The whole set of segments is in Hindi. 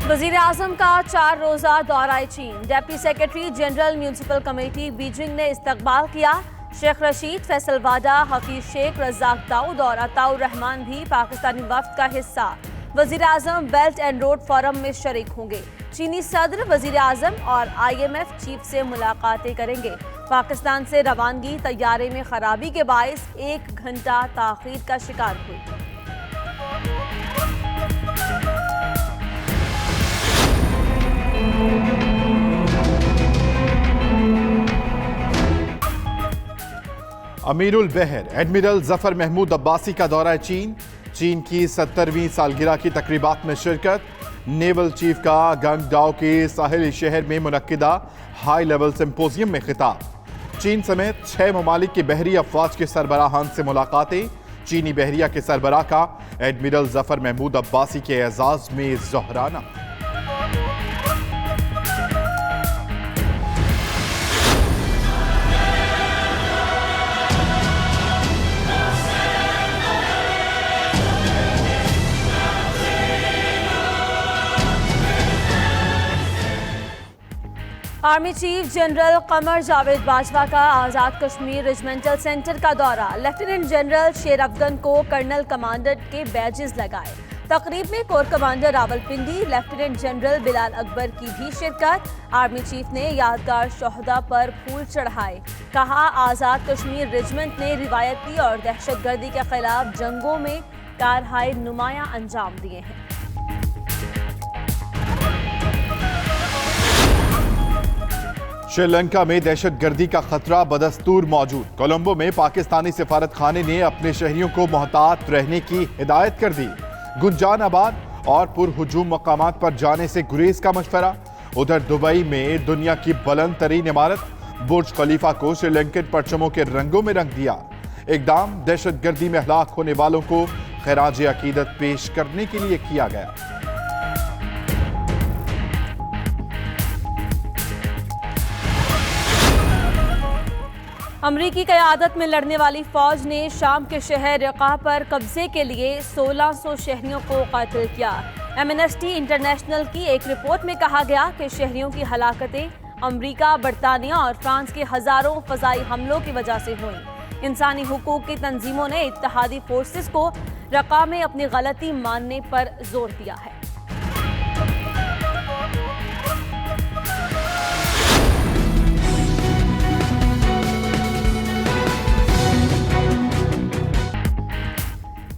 वजीर आजम का 4 रोजा दौरा चीन। Deputy secretary general municipal committee Beijing ने इस्तकबाल किया। शेख रशीद, फैसल वाडा, हफीज शेख, रज़ाक दाऊद और अताउर रहमान भी पाकिस्तानी वफ्द का हिस्सा। वजीर आजम बेल्ट एंड रोड फोरम में शरीक होंगे। चीनी सदर वजीर आजम और IMF चीफ से मुलाकातें करेंगे। पाकिस्तान से रवानगी तैयारे में खराबी के बायस 1 घंटा ताखीर का शिकार हुई। अमीरुल बहर एडमिरल जफर महमूद अब्बासी का दौरा चीन। चीन की 70वीं सालगिरह की तकरीबात में शिरकत। नेवल चीफ का गंगडाओ के साहिली शहर में मुनक्किदा हाई लेवल सिंपोजियम में खिताब। चीन समेत 6 ममालिक की बहरी अफवाज के सरबराहान से मुलाकातें। चीनी बहरिया के सरबराह का एडमिरल जफर महमूद अब्बासी के एजाज में जोहराना। Army chief general Qamar Javed Bajwa का आज़ाद कश्मीर रेजिमेंटल सेंटर का दौरा। लेफ्टिनेंट जनरल शेर अफगन को कर्नल कमांडर के बैजेस लगाए। तकरीब में core commander Rawalpindi, lieutenant general Bilal Akbar की भी शिरकत। आर्मी चीफ ने यादगार शोहदा पर फूल चढ़ाए। कहा, आज़ाद कश्मीर रेजिमेंट ने रिवायती और दहशतगर्दी के खिलाफ जंगों में कारहाय नुमाया अंजाम दिए हैं। श्रीलंका में दहशतगर्दी का खतरा बदस्तूर मौजूद। कोलंबो में पाकिस्तानी सिफारत खाने ने अपने शहरियों को मोहतात रहने की हिदायत कर दी। गुंजानाबाद और पुरहुजूम मकामात पर जाने से गुरेज का मशवरा। उधर दुबई में दुनिया की बुलंद तरीन इमारत बुर्ज खलीफा को श्रीलंकन परचमों के रंगों में रंग दिया। इकदाम दहशतगर्दी में हलाक होने वालों को खराज अकीदत पेश करने के लिए किया गया। अमरीकी क़यादत में लड़ने वाली फौज ने शाम के शहर रक़ा पर कब्जे के लिए 1600 शहरियों को कत्ल किया। एमनेस्टी इंटरनेशनल की एक रिपोर्ट में कहा गया कि शहरियों की हलाकतें अमरीका, बरतानिया और फ्रांस के हज़ारों फ़ज़ाई हमलों की वजह से हुई। इंसानी हुकूक की तंजीमों ने इत्तेहादी फोर्सेस को रक़ा में अपनी गलती मानने पर जोर दिया है।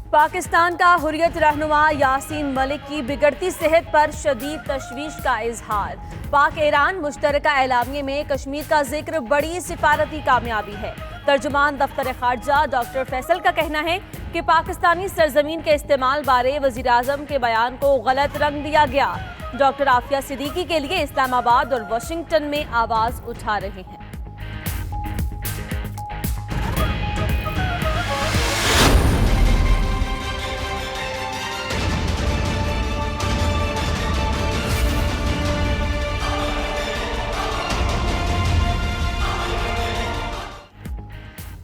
पाकिस्तान का हुर्रियत रहनुमा यासीन मलिक की बिगड़ती सेहत पर शदीद तशवीश का इजहार। पाक ईरान मुश्तरका एलामिये में कश्मीर का जिक्र बड़ी सिफारती कामयाबी है। तर्जुमान दफ्तर खारजा डॉक्टर फैसल का कहना है कि पाकिस्तानी सरजमीन के इस्तेमाल बारे वजीर आजम के बयान को गलत रंग दिया गया। डॉक्टर आफिया सिद्दीकी के लिए इस्लामाबाद और वाशिंगटन में आवाज उठा रहे हैं।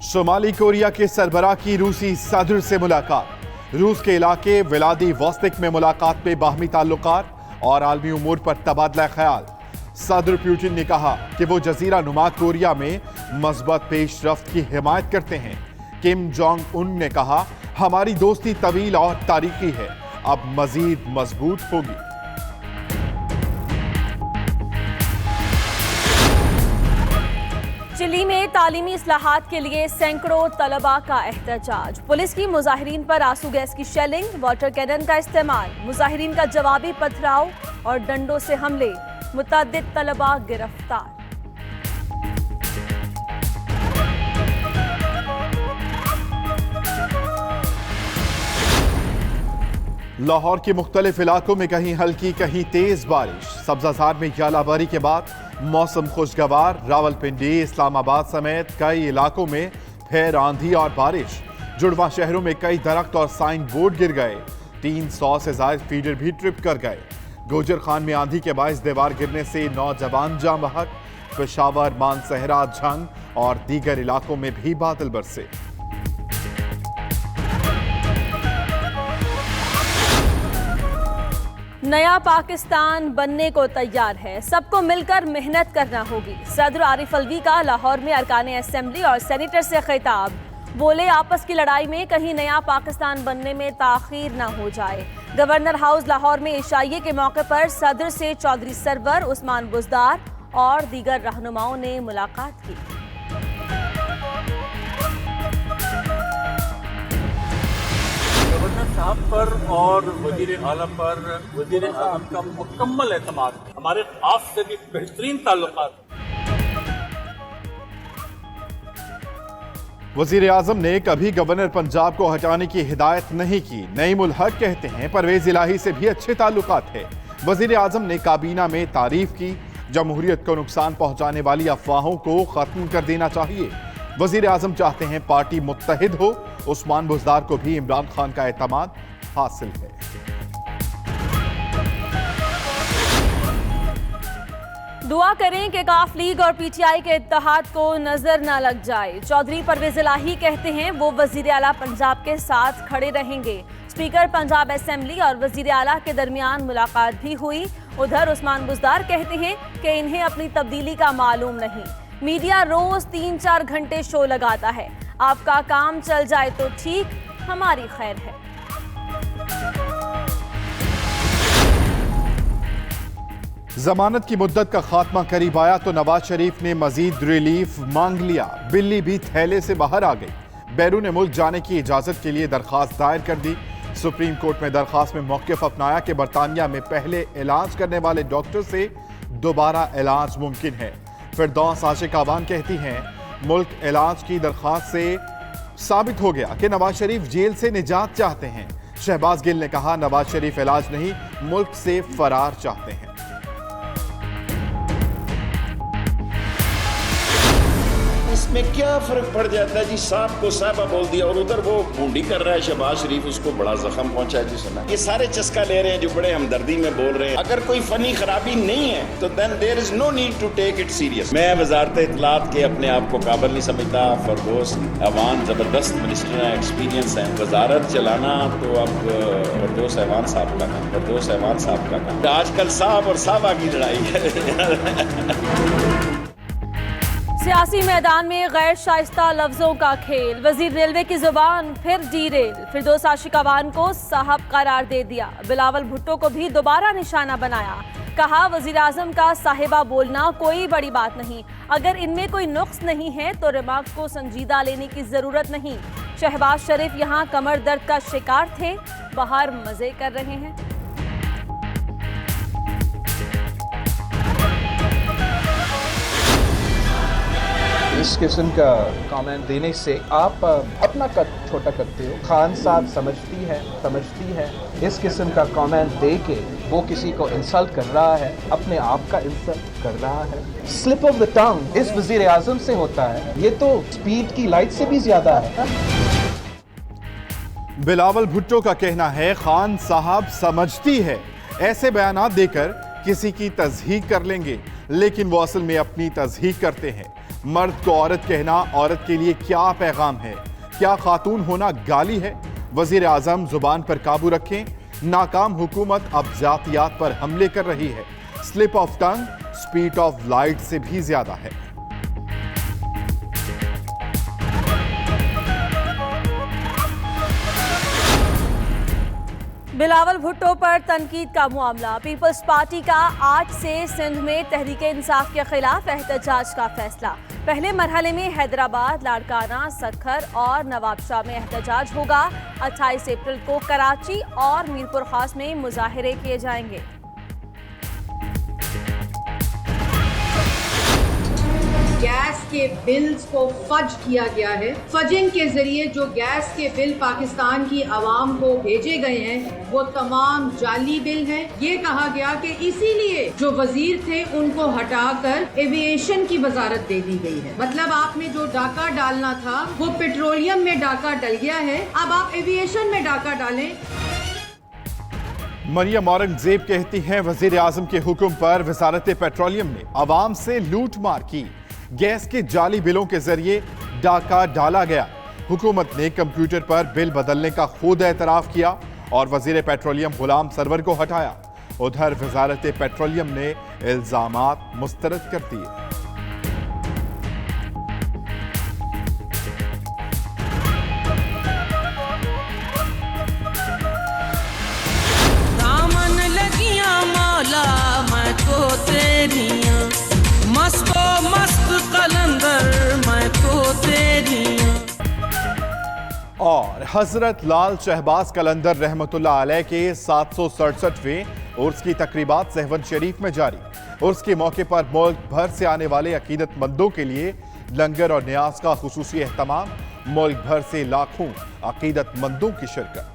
सोमाली कोरिया के सरबराह की रूसी सदर से मुलाकात। रूस के इलाके व्लादिवोस्तिक में मुलाकात में बाहमी ताल्लुकात और आलमी उमूर पर तबादला ख्याल। सदर पुतिन ने कहा कि वो जजीरा नुमा कोरिया में मस्बत पेशरफ्त की हिमायत करते हैं। किम जोंग उन ने कहा, हमारी दोस्ती तवील और तारीखी है, अब मजीद मजबूत होगी। चिली में तालीमी इस्लाहात के लिए सैकड़ों तलबा का एहतजाज। पुलिस की मुजाहिरीन पर आंसू गैस की शेलिंग, वाटर कैनन का इस्तेमाल, मुजाहिरीन का जवाबी पथराव और डंडों से हमले। मुतअद्दिद तलबा गिरफ्तार। लाहौर के मुख्तलिफ इलाकों में कहीं हल्की कहीं तेज बारिश। सब्जाजार में यालाबारी के बाद मौसम खुशगवार। रावलपिंडी, इस्लामाबाद समेत कई इलाकों में फिर आंधी और बारिश। जुड़वा शहरों में कई दरख्त और साइन बोर्ड गिर गए। 300 से ज्यादा फीडर भी ट्रिप कर गए। गोजर खान में आंधी के बायस दीवार गिरने से नौजवान जाम बहक। पेशावर, मानसहरा, झंग और दीगर इलाकों में भी बादल बरसे। नया पाकिस्तान बनने को तैयार है, सबको मिलकर मेहनत करना होगी। सदर आरिफ अलवी का लाहौर में अरकान असेंबली और सेनेटर से खिताब। बोले आपस की लड़ाई में कहीं नया पाकिस्तान बनने में ताखीर न हो जाए। गवर्नर हाउस लाहौर में इशाइये के मौके पर सदर से चौधरी सरवर, उस्मान बुज़दार और दीगर रहनुमाओं ने मुलाकात की। गवर्नर साहब पर और वजीर आलम पर वजीर आलम का मुकम्मल एतमाद, हमारे आप से भी बेहतरीन ताल्लुकात। वजीर आजम ने कभी गवर्नर पंजाब को हटाने की हिदायत नहीं की। नईम उल हक कहते हैं परवेज इलाही से भी अच्छे ताल्लुकात है। वजीर आजम ने काबीना में तारीफ की। जमहूरियत को नुकसान पहुंचाने वाली अफवाहों को खत्म कर देना चाहिए। वजीर आजम चाहते हैं पार्टी मुत्तहिद हो। उस्मान बुज़दार को भी इमरान खान का एतमाद हासिल है। दुआ करें कि काफ लीग और पीटीआई के इत्तेहाद को नजर न लग जाए। चौधरी परवेज इलाही कहते हैं वो वजीर आला पंजाब के साथ खड़े रहेंगे। स्पीकर पंजाब असेंबली और वजीर आला के दरमियान मुलाकात भी हुई। उधर उस्मान बुज़दार कहते हैं कि इन्हें अपनी तब्दीली का मालूम नहीं। मीडिया रोज 3-4 घंटे शो लगाता है। आपका काम चल जाए तो ठीक, हमारी खैर है। जमानत की मुद्दत का खात्मा करीब आया तो नवाज शरीफ ने मजीद रिलीफ मांग लिया। बिल्ली भी थैले से बाहर आ गई। बैरून मुल्क जाने की इजाजत के लिए दरखास्त दायर कर दी। सुप्रीम कोर्ट में दरखास्त में मौक़िफ़ अपनाया कि बरतानिया में पहले इलाज करने वाले डॉक्टर से दोबारा इलाज मुमकिन है। फिरदौस आशिक आवान कहती हैं मुल्क इलाज की दरखास्त से साबित हो गया कि नवाज शरीफ जेल से निजात चाहते हैं। शहबाज गिल ने कहा नवाज शरीफ इलाज नहीं, मुल्क से फरार चाहते हैं। इसमें क्या फर्क पड़ जाता है जी? साहब को साहबा बोल दिया और उधर वो भूंडी कर रहा है शहबाज शरीफ, उसको बड़ा जख्म पहुंचा है जी। सुना ये सारे चस्का ले रहे हैं जो बड़े हमदर्दी में बोल रहे हैं। अगर कोई फनी खराबी नहीं है तो then there is no need to take it serious. मैं वजारत इत्तलात के अपने आप को काबिल नहीं समझता। फरदौस अवान जबरदस्त मिनिस्टर है, एक्सपीरियंस है। वजारत चलाना तो अब फरदौस अवान साहब का काम, फरदौस अवान साहब का काम। आजकल साहब और साहबा की लड़ाई है। सियासी मैदान में गैर शाइस्ता लफ्जों का खेल। वजीर रेलवे की जुबान फिर डीरेल। फिरदौस आशिक अवान को साहब करार दे दिया। बिलावल भुट्टो को भी दोबारा निशाना बनाया। कहा वजीर आजम का साहिबा बोलना कोई बड़ी बात नहीं। अगर इनमें कोई नुक्स नहीं है तो रिमार्क्स को संजीदा लेने की जरूरत नहीं। शहबाज शरीफ यहाँ कमर दर्द का शिकार थे, बाहर मजे कर रहे हैं। इस किस्म का कमेंट देने से आप अपना कद छोटा करते हो। खान साहब समझती है इस किस्म का कमेंट दे के वो किसी को इंसल्ट कर रहा है, अपने आप का इंसल्ट कर रहा है। स्लिप ऑफ द टंग इस वजीर आजम से होता है, ये तो स्पीड की लाइट से भी ज्यादा है। बिलावल भुट्टो का कहना है खान साहब समझती है। ऐसे बयानात देकर किसी की तज़हीक कर लेंगे, लेकिन वो असल में अपनी तज़हीक करते हैं। मर्द को औरत कहना औरत के लिए क्या पैगाम है? क्या खातून होना गाली है? वजीर आजम जुबान पर काबू रखें। नाकाम हुकूमत अब जातियात पर हमले कर रही है। Slip of tongue speed of light से भी ज्यादा है। बिलावल भुट्टो पर तनकीद का मामला। पीपल्स पार्टी का आज से सिंध में तहरीक इंसाफ के खिलाफ एहतजाज का फैसला। पहले मरहले में हैदराबाद, लाड़काना, सखर और नवाबशाह में एहतजाज होगा। 28 अप्रैल को कराची और मीरपुर खास में मुजाहिरे किए जाएंगे। गैस के बिल्स को फज किया गया है। फजिंग के जरिए जो गैस के बिल पाकिस्तान की आवाम को भेजे गए हैं वो तमाम जाली बिल हैं। ये कहा गया कि इसीलिए जो वजीर थे उनको हटाकर एविएशन की वजारत दे दी गई है। मतलब आपने जो डाका डालना था वो पेट्रोलियम में डाका डल गया है, अब आप एविएशन में डाका डालें। मरियम औरंगजेब कहती हैं वजीर आजम के हुक्म पर वजारत पेट्रोलियम ने आवाम से लूट मार की। गैस के जाली बिलों के जरिए डाका डाला गया। हुकूमत ने कंप्यूटर पर बिल बदलने का खुद एतराफ किया और वजीर पेट्रोलियम गुलाम सरवर को हटाया। उधर वजारत पेट्रोलियम ने इल्जामात मुस्तरद कर दिए। दामन लगियां मौला मैं तो तेरियां, मस्तो मस्त कलंदर मैं तो तेरियां। और हजरत लाल शहबाज कलंदर रहमतुल्लाह अलैह के 767वें उर्स की तकरीबात सहवन शरीफ में जारी। उर्स के मौके पर मुल्क भर से आने वाले अकीदतमंदों के लिए लंगर और न्याज का खुसूसी एहतमाम। मुल्क भर से लाखों अकीदतमंदों की शिरकत।